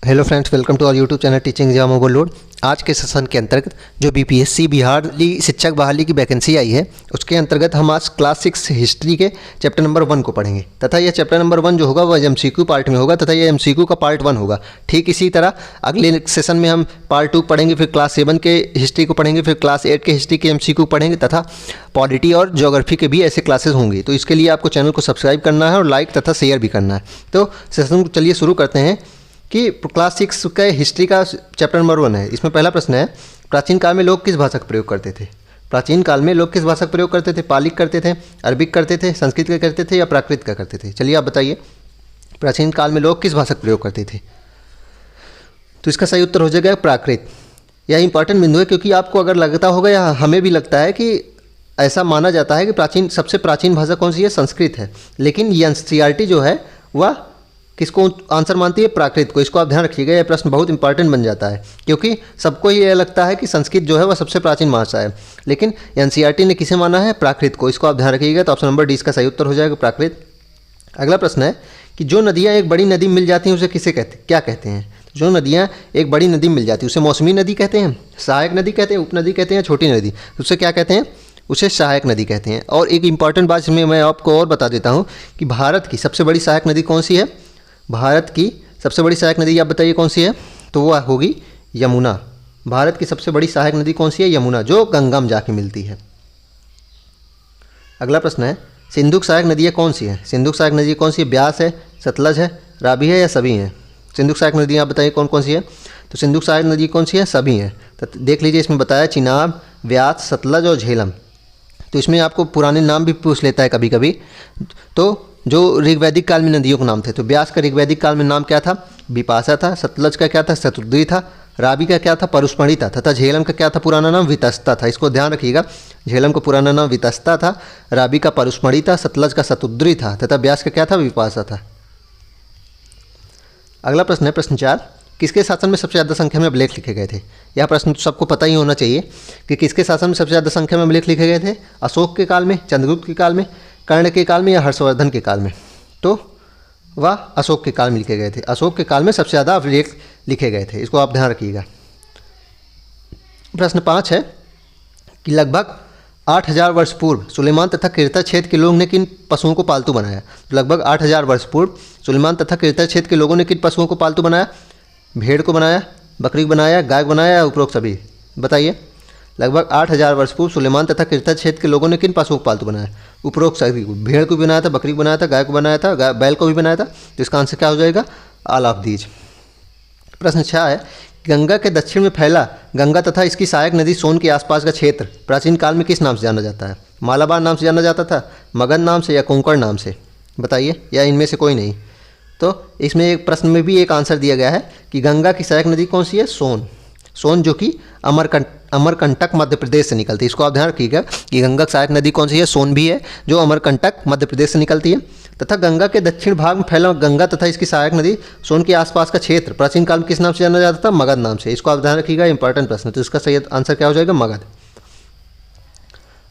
Hello friends, welcome to our YouTube channel teaching exam overload. आज के session के अंतर्गत जो बीपीएससी बिहार शिक्षक बहाली की वैकेंसी आई है, उसके अंतर्गत हम आज क्लास 6 हिस्ट्री के चैप्टर नंबर 1 को पढ़ेंगे तथा यह चैप्टर नंबर 1 जो होगा वह एमसीक्यू पार्ट में होगा तथा यह एमसीक्यू का पार्ट 1 होगा। ठीक इसी तरह अगले सेशन में हम पार्ट 2 पढ़ेंगे, फिर क्लास 7 के हिस्ट्री को पढ़ेंगे, फिर क्लास 8 के हिस्ट्री के एमसीक्यू पढ़ेंगे तथा पॉलिटी और ज्योग्राफी के भी ऐसे क्लासेस होंगी। तो इसके लिए आपको चैनल को सब्सक्राइब करना है और लाइक तथा शेयर भी करना है। तो सेशन को चलिए शुरू करते हैं कि क्लास 6 का हिस्ट्री का चैप्टर नंबर 1 है। इसमें पहला प्रश्न है, प्राचीन काल में लोग किस भाषा का प्रयोग करते थे? प्राचीन काल में लोग किस भाषा का प्रयोग करते थे? पाली करते थे, अरबिक करते थे, संस्कृत का करते थे या प्राकृत का करते थे? चलिए आप बताइए, प्राचीन काल में लोग किस भाषा का प्रयोग करते थे? तो इसका सही उत्तर हो जाएगा प्राकृत। यह इंपॉर्टेंट बिंदु है क्योंकि आपको अगर लगता होगा या हमें भी लगता है कि ऐसा माना जाता है कि सबसे प्राचीन भाषा कौन सी है? संस्कृत है, लेकिन ये एनसीईआरटी जो है वह किसको आंसर मानती है? प्राकृत को। इसको आप ध्यान रखिएगा, यह प्रश्न बहुत इंपॉर्टेंट बन जाता है क्योंकि सबको ये लगता है कि संस्कृत जो है वह सबसे प्राचीन भाषा है, लेकिन एनसीईआरटी ने किसे माना है? प्राकृत को। इसको आप ध्यान रखिएगा। तो ऑप्शन नंबर डी इसका सही उत्तर हो जाएगा प्राकृत। अगला प्रश्न है कि जो नदियाँ एक बड़ी नदी मिल जाती हैं उसे क्या कहते हैं? जो नदियाँ एक बड़ी नदी मिल जाती है उसे मौसमी नदी कहते हैं, सहायक नदी कहते हैं, उपनदी कहते हैं, छोटी नदी? उसे क्या कहते हैं? उसे सहायक नदी कहते हैं। और एक इंपॉर्टेंट बात इसमें मैं आपको और बता देता हूँ कि भारत की सबसे बड़ी सहायक नदी कौन सी है? भारत की सबसे बड़ी सहायक नदी आप बताइए कौन सी है? तो वह होगी यमुना। भारत की सबसे बड़ी सहायक नदी कौन सी है? यमुना, जो गंगा में जाके मिलती है। अगला प्रश्न है, सिंधु की सहायक नदियाँ कौन सी हैं? सिंधु की सहायक नदी कौन सी है? ब्यास है, सतलज है, रावी है या सभी हैं? सिंधु की सहायक नदियाँ आप बताइए कौन कौन सी है? तो सिंधु की सहायक नदी कौन सी है? सभी हैं। तो देख लीजिए, इसमें बताया चिनाब, व्यास, सतलज और झेलम। तो इसमें आपको पुराने नाम भी पूछ लेता है कभी कभी। तो जो ऋग्वैदिक काल में नदियों के नाम थे, तो ब्यास का ऋग्वैदिक काल में नाम क्या था? विपाशा था। सतलज का क्या था? शतुद्री था। रावी का क्या था? परुष्मणि था। तथा झेलम का क्या था पुराना नाम? वितस्ता था। इसको ध्यान रखिएगा, झेलम का पुराना नाम वितस्ता था, रावी का परुष्मणि था, सतलज का शतुद्री था तथा ब्यास का क्या था? विपाशा था। अगला प्रश्न है प्रश्न 4, किसके शासन में सबसे ज़्यादा संख्या में अभिलेख लिखे गए थे? यह प्रश्न तो सबको पता ही होना चाहिए कि किसके शासन में सबसे ज़्यादा संख्या में अभिलेख लिखे गए थे? अशोक के काल में, चंद्रगुप्त के काल में, कर्ण के काल में या हर्षवर्धन के काल में? तो वह अशोक के काल में लिखे गए थे। अशोक के काल में सबसे ज़्यादा अभिलेख लिखे गए थे, इसको आप ध्यान रखिएगा। प्रश्न 5 है कि लगभग 8000 वर्ष पूर्व सुलेमान तथा किरता क्षेत्र के लोगों ने किन पशुओं को पालतू बनाया? तो लगभग 8000 वर्ष पूर्व सुलेमान तथा किरता क्षेत्र के लोगों ने किन पशुओं को पालतू बनाया? भेड़ को बनाया, बकरी को बनाया, गाय को बनाया या उपरोक्त सभी? बताइए। लगभग 8000 वर्ष पूर्व सुलेमान तथा किरता क्षेत्र के लोगों ने किन पशुओं को पालतू बनाया? उपरोक्त सभी को। भेड़ को भी बनाया था, बकरी को बनाया था, गाय को बनाया था, बैल को भी बनाया था। तो इसका आंसर क्या हो जाएगा? All of these. प्रश्न 6 है, गंगा के दक्षिण में फैला गंगा तथा इसकी सहायक नदी सोन के आसपास का क्षेत्र प्राचीन काल में किस नाम से जाना जाता है? मालाबार नाम से जाना जाता था, मगध नाम से या कोंकण नाम से? बताइए, या इनमें से कोई नहीं? तो इसमें एक प्रश्न में भी एक आंसर दिया गया है कि गंगा की सहायक नदी कौन सी है? सोन। सोन जो कि अमरकंटक मध्य प्रदेश से निकलती है। इसको आप ध्यान रखिएगा कि गंगा की सहायक नदी कौन सी है? सोन भी है, जो अमरकंटक मध्य प्रदेश से निकलती है। तथा गंगा के दक्षिण भाग में फैला गंगा तथा इसकी सहायक नदी सोन के आसपास का क्षेत्र प्राचीन काल में किस नाम से जाना जाता था? मगध नाम से। इसको आप ध्यान रखिएगा, इंपॉर्टेंट प्रश्न। तो इसका सही आंसर क्या हो जाएगा? मगध।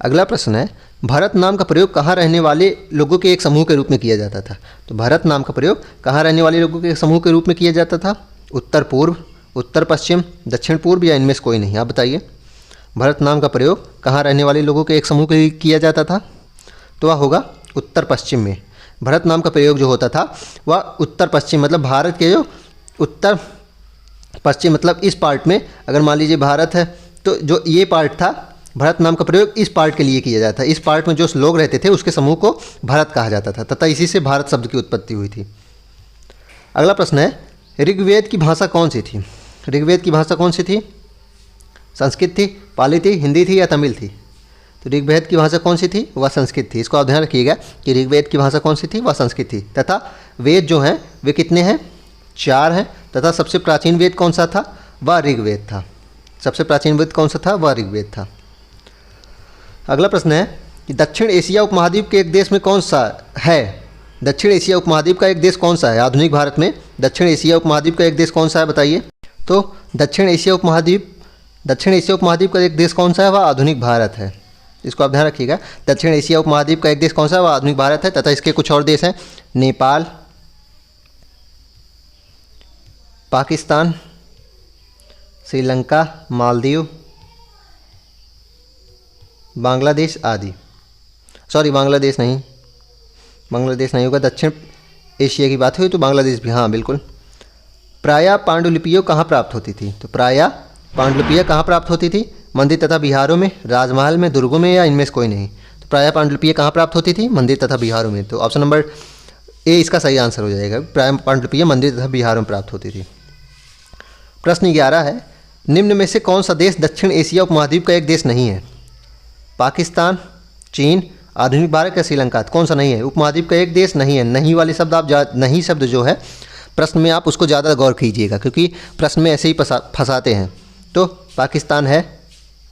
अगला प्रश्न है, भरत नाम का प्रयोग कहाँ रहने वाले लोगों के एक समूह के रूप में किया जाता था? तो भरत नाम का प्रयोग कहाँ रहने वाले लोगों के एक समूह के रूप में किया जाता था? उत्तर पूर्व, उत्तर पश्चिम, दक्षिण पूर्व या इनमें से कोई नहीं? आप बताइए। भरत नाम का प्रयोग कहाँ रहने वाले लोगों के एक समूह के लिए किया जाता था? तो वह होगा उत्तर पश्चिम में। भरत नाम का प्रयोग जो होता था वह उत्तर पश्चिम, मतलब भारत के जो उत्तर पश्चिम, मतलब इस पार्ट में, अगर मान लीजिए भारत है तो जो ये पार्ट था, भरत नाम का प्रयोग इस पार्ट के लिए किया जाता है। इस पार्ट में जो लोग रहते थे उसके समूह को भारत कहा जाता था तथा इसी से भारत शब्द की उत्पत्ति हुई थी। अगला प्रश्न है, ऋग्वेद की भाषा कौन सी थी? ऋग्वेद की भाषा कौन सी थी? संस्कृत थी, पाली थी, हिंदी थी या तमिल थी? तो ऋग्वेद की भाषा कौन सी थी? वह संस्कृत थी। इसको आप ध्यान रखिएगा कि ऋग्वेद की भाषा कौन सी थी? वह संस्कृत थी। तथा वेद जो हैं वे कितने हैं? 4 हैं। तथा सबसे प्राचीन वेद कौन सा था? वह ऋग्वेद था। सबसे प्राचीन वेद कौन सा था? वह ऋग्वेद था। अगला प्रश्न है कि दक्षिण एशिया उपमहाद्वीप के एक देश में कौन सा है? दक्षिण एशिया उपमहाद्वीप का एक देश कौन सा है? आधुनिक भारत में दक्षिण एशिया उपमहाद्वीप का एक देश कौन सा है? बताइए। तो दक्षिण एशिया उपमहाद्वीप का एक देश कौन सा है? वह आधुनिक भारत है। इसको आप ध्यान रखिएगा। दक्षिण एशिया उपमहाद्वीप का एक देश कौन सा है? वह आधुनिक भारत है। तथा इसके कुछ और देश हैं, नेपाल, पाकिस्तान, श्रीलंका, मालदीव, बांग्लादेश आदि। सॉरी, बांग्लादेश नहीं होगा, दक्षिण एशिया की बात हुई तो बांग्लादेश भी, हाँ बिल्कुल। प्रायः पांडुलिपियाँ कहाँ प्राप्त होती थी? तो प्रायः पांडुलिपियाँ कहाँ प्राप्त होती थी? मंदिर तथा बिहारों में, राजमहल में, दुर्गों में, या इनमें से कोई नहीं? तो प्रायः पांडुलिपियाँ कहाँ प्राप्त होती थी? मंदिर तथा बिहारों में। तो ऑप्शन नंबर ए इसका सही आंसर हो जाएगा। प्रायः पांडुलिपियाँ मंदिर तथा बिहारों में प्राप्त होती थी। प्रश्न 11 है, निम्न में से कौन सा देश दक्षिण एशिया उपमहाद्वीप का एक देश नहीं है? पाकिस्तान, चीन, आधुनिक भारत या श्रीलंका? कौन सा नहीं है? उपमहाद्वीप का एक देश नहीं है। नहीं वाले शब्द आप नहीं शब्द जो है प्रश्न में आप उसको ज़्यादा गौर कीजिएगा, क्योंकि प्रश्न में ऐसे ही फंसाते हैं। तो पाकिस्तान है,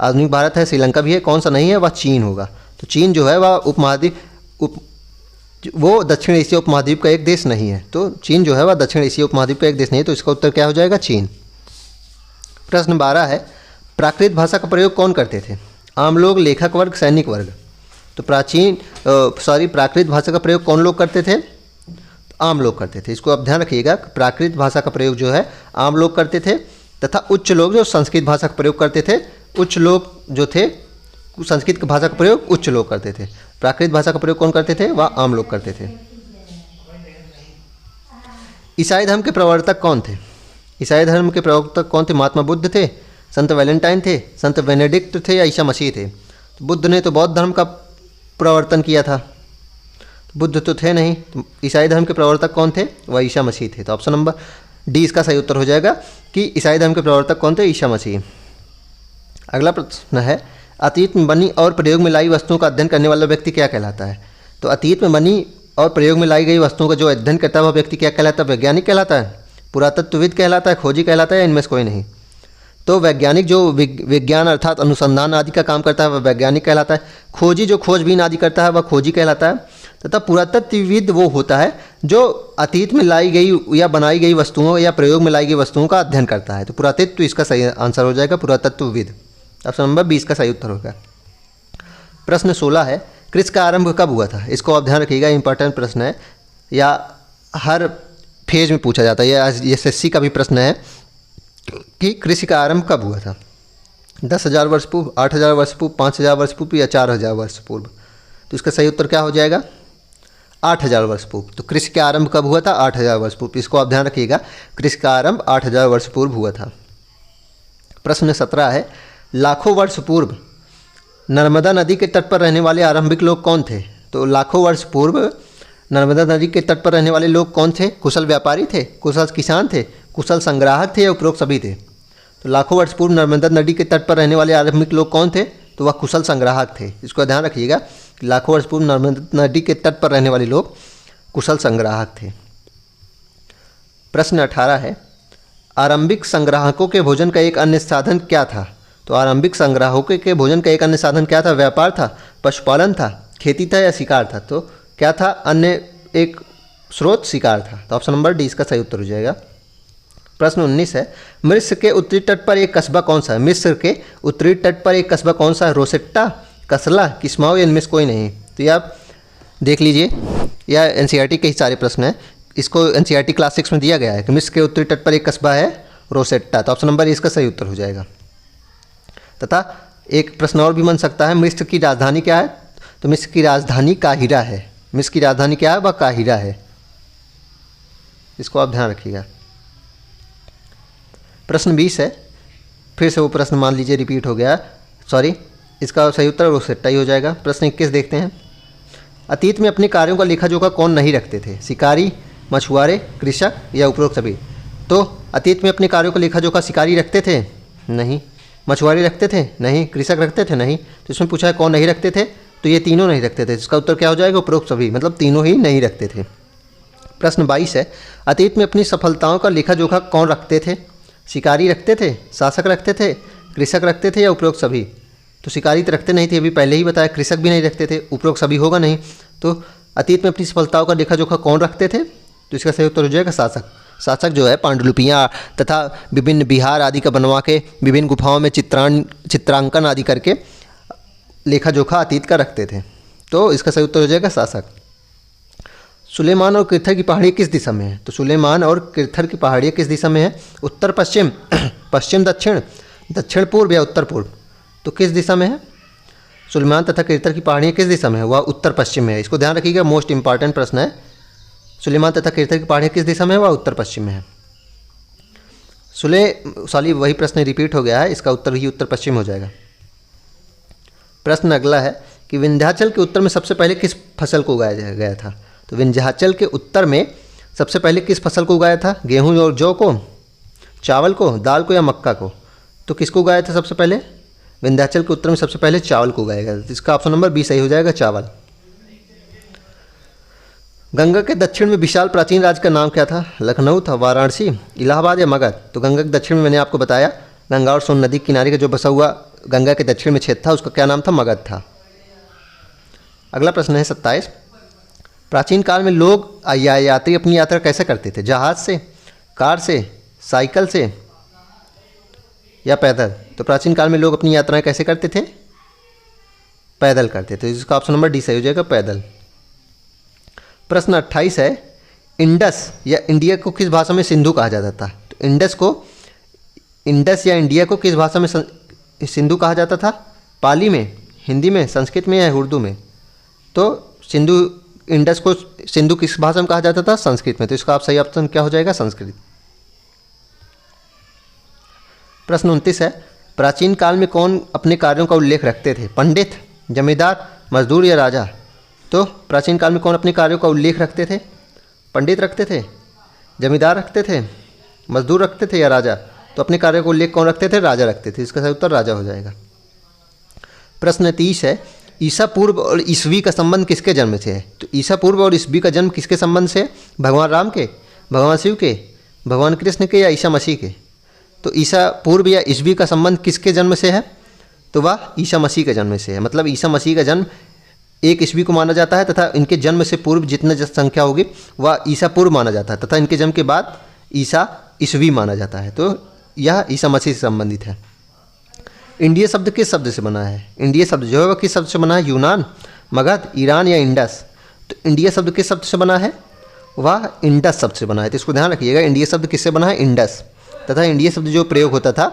आधुनिक भारत है, श्रीलंका भी है, कौन सा नहीं है? वह चीन होगा। तो चीन जो है वह वो दक्षिण एशिया उपमहाद्वीप का एक देश नहीं है। तो चीन जो है वह दक्षिण एशिया उपमहाद्वीप का एक देश नहीं है। तो इसका उत्तर क्या हो जाएगा? चीन। प्रश्न 12 है, प्राकृत भाषा का प्रयोग कौन करते थे? आम लोग, लेखक वर्ग, सैनिक वर्ग? तो प्राकृत भाषा का प्रयोग कौन लोग करते थे? आम लोग करते थे। इसको आप ध्यान रखिएगा, प्राकृत भाषा का प्रयोग जो है आम लोग करते थे, तथा उच्च लोग जो संस्कृत भाषा का प्रयोग करते थे, उच्च लोग जो थे संस्कृत भाषा का प्रयोग उच्च लोग करते थे। प्राकृत भाषा का प्रयोग कौन करते थे? वह आम लोग करते थे। ईसाई धर्म के प्रवर्तक कौन थे? ईसाई धर्म के प्रवर्तक कौन थे? महात्मा बुद्ध थे, संत वैलेंटाइन थे, संत बेनेडिक्ट थे, या ईसा मसीह थे? तो बुद्ध ने तो बौद्ध धर्म का प्रवर्तन किया था, बुद्ध तो थे नहीं। तो ईसाई धर्म के प्रवर्तक कौन थे? वह ईसा मसीह थे। तो ऑप्शन नंबर डी इसका सही उत्तर हो जाएगा कि ईसाई धर्म के प्रवर्तक कौन थे? ईसा मसीह। अगला प्रश्न है, अतीत में बनी और प्रयोग में लाई वस्तुओं का अध्ययन करने वाला व्यक्ति क्या कहलाता है? तो अतीत में बनी और प्रयोग में लाई गई वस्तुओं का जो अध्ययन करता है वह व्यक्ति क्या कहलाता है? वैज्ञानिक कहलाता है, पुरातत्वविद कहलाता है, खोजी कहलाता है, या इनमें से कोई नहीं? तो वैज्ञानिक जो विज्ञान अर्थात अनुसंधान आदि का काम करता है वह वैज्ञानिक कहलाता है। खोजी जो खोजबीन आदि करता है वह खोजी कहलाता है। तथा पुरातत्वविद वो होता है जो अतीत में लाई गई या बनाई गई वस्तुओं या प्रयोग में लाई गई वस्तुओं का अध्ययन करता है। तो पुरातत्व इसका सही आंसर हो जाएगा, पुरातत्वविद। ऑप्शन नंबर 20 का सही उत्तर होगा। प्रश्न 16 है, कृषि का आरंभ कब हुआ था? इसको आप ध्यान रखिएगा, इंपॉर्टेंट प्रश्न है, या हर फेज में पूछा जाता है। यह एसएससी का भी प्रश्न है कि कृषि का आरंभ कब हुआ था? 10,000 वर्ष पूर्व, 8,000 वर्ष पूर्व, 5,000 वर्ष पूर्व, या 4,000 वर्ष पूर्व? तो इसका सही उत्तर क्या हो जाएगा? 8,000 वर्ष पूर्व। तो कृषि का आरंभ कब हुआ था? 8,000 वर्ष पूर्व। इसको आप ध्यान रखिएगा, कृषि का आरंभ 8,000 वर्ष पूर्व हुआ था। प्रश्न 17 है, लाखों वर्ष पूर्व नर्मदा नदी के तट पर रहने वाले आरंभिक लोग कौन थे? तो लाखों वर्ष पूर्व नर्मदा नदी के तट पर रहने वाले लोग कौन थे? कुशल व्यापारी थे, कुशल किसान थे, कुशल संग्राहक थे, या उपरोक्त सभी थे? तो लाखों वर्ष पूर्व नर्मदा नदी के तट पर रहने वाले आरंभिक लोग कौन थे? तो वह कुशल संग्राहक थे। इसको ध्यान रखिएगा, लाखों वर्ष पूर्व नर्मदा नदी के तट पर रहने वाले लोग कुशल संग्राहक थे। प्रश्न 18 है, आरंभिक संग्राहकों के भोजन का एक अन्य साधन क्या था? तो आरंभिक संग्राहकों के भोजन का एक अन्य साधन क्या था? व्यापार था, पशुपालन था, खेती था, या शिकार था? तो क्या था? अन्य एक स्रोत शिकार था। तो ऑप्शन नंबर डी इसका सही उत्तर हो जाएगा। प्रश्न 19 है, मिस्र के उत्तरी तट पर एक कस्बा कौन सा है? मिस्र के उत्तरी तट पर एक कस्बा कौन सा है? रोसेट्टा, कसला, किस्माओ, या इनमें से कोई नहीं? तो ये आप देख लीजिए, यह एनसीईआरटी के ही सारे प्रश्न हैं। इसको एनसीईआरटी क्लास 6 में दिया गया है कि मिस्र के उत्तरी तट पर एक कस्बा है रोसेट्टा। तो ऑप्शन नंबर इसका सही उत्तर हो जाएगा। तथा एक प्रश्न और भी बन सकता है, मिस्र की राजधानी क्या है? तो मिस्र की राजधानी काहिरा है। मिस्र की राजधानी क्या है? वह काहिरा है। इसको आप ध्यान रखिएगा। प्रश्न 20 है, फिर से वो प्रश्न मान लीजिए रिपीट हो गया, सॉरी, इसका सही उत्तर रोसेट्टा ही हो जाएगा। प्रश्न 21 देखते हैं, अतीत में अपने कार्यों का लेखा जोखा कौन नहीं रखते थे? शिकारी, मछुआरे, कृषक, या उपरोक्त सभी? तो अतीत में अपने कार्यों का लेखा जोखा शिकारी रखते थे? नहीं। मछुआरे रखते थे? नहीं। कृषक रखते थे? नहीं। तो इसमें पूछा है कौन नहीं रखते थे, तो ये तीनों नहीं रखते थे। इसका उत्तर क्या हो जाएगा? उपरोक्त सभी, मतलब तीनों ही नहीं रखते थे। प्रश्न 22 है, अतीत में अपनी सफलताओं का लेखा जोखा कौन रखते थे? शिकारी रखते थे, शासक रखते थे, कृषक रखते थे, या उपरोक्त सभी? तो शिकारी तो रखते नहीं थे, अभी पहले ही बताया। कृषक भी नहीं रखते थे, उपरोक्त सभी होगा नहीं। तो अतीत में अपनी सफलताओं का लेखा जोखा कौन रखते थे? तो इसका सही उत्तर हो जाएगा शासक। शासक जो है पांडुलिपियाँ तथा विभिन्न विहार आदि का बनवा के विभिन्न गुफाओं में चित्रांकन आदि करके लेखा जोखा अतीत का रखते थे। तो इसका सही उत्तर हो जाएगा शासक। सुलेमान और किरथर की पहाड़ियाँ किस दिशा में है? तो सुलेमान और किरथर की पहाड़ियाँ किस दिशा में है? उत्तर पश्चिम, पश्चिम दक्षिण, दक्षिण पूर्व या उत्तर पूर्व? तो किस दिशा में है? सुलेमान तथा किरथर की पहाड़ियाँ किस दिशा में है? वह उत्तर पश्चिम में है। इसको ध्यान रखिएगा, मोस्ट इंपॉर्टेंट प्रश्न है। सुलेमान तथा किरथर की पहाड़ियाँ किस दिशा में है? वह उत्तर पश्चिम में है। सॉरी वही प्रश्न रिपीट हो गया है, इसका उत्तर ही उत्तर पश्चिम हो जाएगा। प्रश्न अगला है कि विंध्याचल के उत्तर में सबसे पहले किस फसल को उगाया गया था? तो विंध्याचल के उत्तर में सबसे पहले किस फसल को उगाया था? गेहूं और जौ को, चावल को, दाल को या मक्का को? तो किसको उगाया था सबसे पहले? विंध्याचल के उत्तर में सबसे पहले चावल को उगाया गया। इसका ऑप्शन नंबर बी सही हो जाएगा, चावल। गंगा के दक्षिण में विशाल प्राचीन राज्य का नाम क्या था? लखनऊ था, वाराणसी, इलाहाबाद या मगध? तो गंगा के दक्षिण में मैंने आपको बताया, गंगा और सोन नदी के किनारे का जो बसा हुआ गंगा के दक्षिण में क्षेत्र था उसका क्या नाम था? मगध था। अगला प्रश्न है 27। प्राचीन काल में लोग या यात्री अपनी यात्रा कैसे करते थे? जहाज से, कार से, साइकिल से या पैदल? तो प्राचीन काल में लोग अपनी यात्राएं कैसे करते थे? पैदल करते थे। इसका ऑप्शन नंबर डी सही हो जाएगा, पैदल। प्रश्न 28 है, इंडस या इंडिया को किस भाषा में सिंधु कहा जाता था? तो इंडस या इंडिया को किस भाषा में सिंधु कहा जाता था? पाली में, हिंदी में, संस्कृत में या उर्दू में? तो इंडस को सिंधु किस भाषा में कहा जाता था? संस्कृत में। तो इसका आप सही ऑप्शन क्या हो जाएगा? संस्कृत। प्रश्न 29 है, प्राचीन काल में कौन अपने कार्यों का उल्लेख रखते थे? पंडित, जमींदार, मजदूर या राजा? तो प्राचीन काल में कौन अपने कार्यों का उल्लेख रखते थे? पंडित रखते थे, जमींदार रखते थे, मजदूर रखते थे या राजा? तो अपने कार्यों का उल्लेख कौन रखते थे? राजा रखते थे। इसका सही उत्तर राजा हो जाएगा। प्रश्न 30 है, ईसा पूर्व और ईसवी का संबंध किसके जन्म से है? तो ईसा पूर्व और ईसवी का जन्म किसके संबंध से? भगवान राम के, भगवान शिव के, भगवान कृष्ण के या ईसा मसीह के? तो ईसा पूर्व या ईसवी का संबंध किसके जन्म से है? तो वह ईसा मसीह के जन्म से है। मतलब ईसा मसीह का जन्म 1 ईस्वी को माना जाता है तथा इनके जन्म से पूर्व जितने संख्या होगी वह ईसा पूर्व माना जाता है तथा इनके जन्म के बाद ईसा ईसवी माना जाता है। तो यह ईसा मसीह से संबंधित है। इंडिया शब्द किस शब्द से बना है? इंडिया शब्द जो है वह किस शब्द से बना है? यूनान, मगध, ईरान या इंडस? तो इंडिया शब्द किस शब्द से बना है? वह इंडस शब्द से बना है। तो इसको ध्यान रखिएगा, इंडिया शब्द किससे बना है? इंडस। तथा इंडिया शब्द जो प्रयोग होता था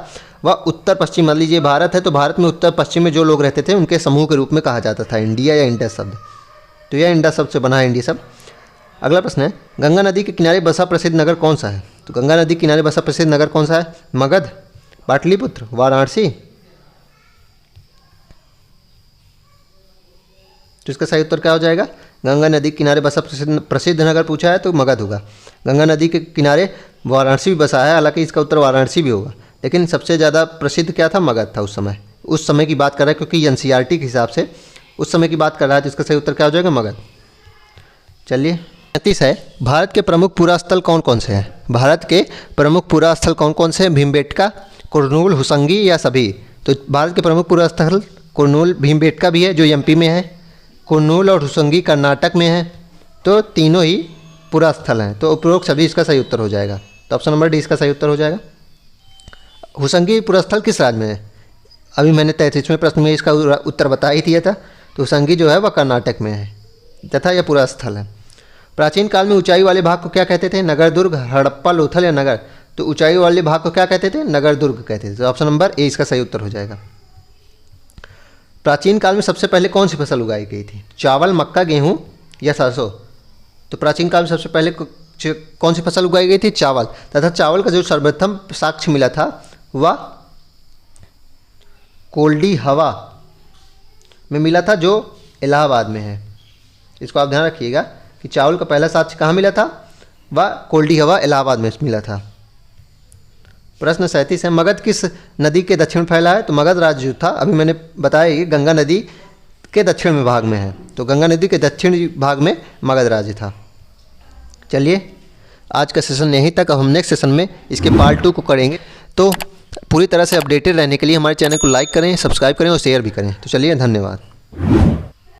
वह उत्तर पश्चिम, मान लीजिए भारत है तो भारत में उत्तर पश्चिम में जो लोग रहते थे उनके समूह के रूप में कहा जाता था इंडिया या इंडस शब्द। तो यह इंडस शब्द से बना है इंडिया शब्द। अगला प्रश्न है, गंगा नदी के किनारे बसा प्रसिद्ध नगर कौन सा है? तो गंगा नदी के किनारे बसा प्रसिद्ध नगर कौन सा है? मगध, पाटलिपुत्र, वाराणसी? तो इसका सही उत्तर क्या हो जाएगा? गंगा नदी के किनारे बसा प्रसिद्ध नगर पूछा है तो मगध होगा। गंगा नदी के किनारे वाराणसी भी बसा है, हालांकि इसका उत्तर वाराणसी भी होगा, लेकिन सबसे ज़्यादा प्रसिद्ध क्या था? मगध था उस समय की बात कर रहा है, क्योंकि एनसीईआरटी के हिसाब से उस समय की बात कर रहा है, तो इसका सही उत्तर क्या हो जाएगा? मगध। चलिए 35 है, भारत के प्रमुख पुरा स्थल कौन कौन से हैं? भारत के प्रमुख पुरा स्थल कौन कौन से हैं? भीमबेटका, कुरनूल, हुसंगी या सभी? तो भारत के प्रमुख पुरा स्थल कुरनूल, भीमबेटका भी है जो एमपी में है, कुरनूल और हुसंगी कर्नाटक में है। तो तीनों ही पुरा स्थल हैं, तो उपरोक्त सभी इसका सही उत्तर हो जाएगा। तो ऑप्शन नंबर डी इसका सही उत्तर हो जाएगा। हुसंगी पुरा स्थल किस राज्य में है? अभी मैंने 33वें प्रश्न में इसका उत्तर बता ही दिया था। तो हुसंगी जो है वह कर्नाटक में है तथा यह पुरा स्थल है। प्राचीन काल में ऊंचाई वाले भाग को क्या कहते थे? नगर, दुर्ग, हड़प्पा, लोथल या नगर? तो ऊंचाई वाले भाग को क्या कहते थे? नगर, दुर्ग कहते थे। तो ऑप्शन नंबर ए इसका सही उत्तर हो जाएगा। प्राचीन काल में सबसे पहले कौन सी फसल उगाई गई थी? चावल, मक्का, गेहूँ या सरसों? तो प्राचीन काल में सबसे पहले कौन सी फसल उगाई गई थी? चावल। तथा चावल का जो सर्वप्रथम साक्ष्य मिला था वह कोल्डी हवा में मिला था, जो इलाहाबाद में है। इसको आप ध्यान रखिएगा कि चावल का पहला साक्ष्य कहाँ मिला था? वह कोल्डी हवा इलाहाबाद में मिला था। प्रश्न 37 है, मगध किस नदी के दक्षिण फैला है? तो मगध राज्य जो था, अभी मैंने बताया कि गंगा नदी के दक्षिण में भाग में है, तो गंगा नदी के दक्षिण भाग में मगध राज्य था। चलिए आज का सेशन यहीं तक। अब हम नेक्स्ट सेशन में इसके पार्ट 2 को करेंगे। तो पूरी तरह से अपडेटेड रहने के लिए हमारे चैनल को लाइक करें, सब्सक्राइब करें और शेयर भी करें। तो चलिए, धन्यवाद।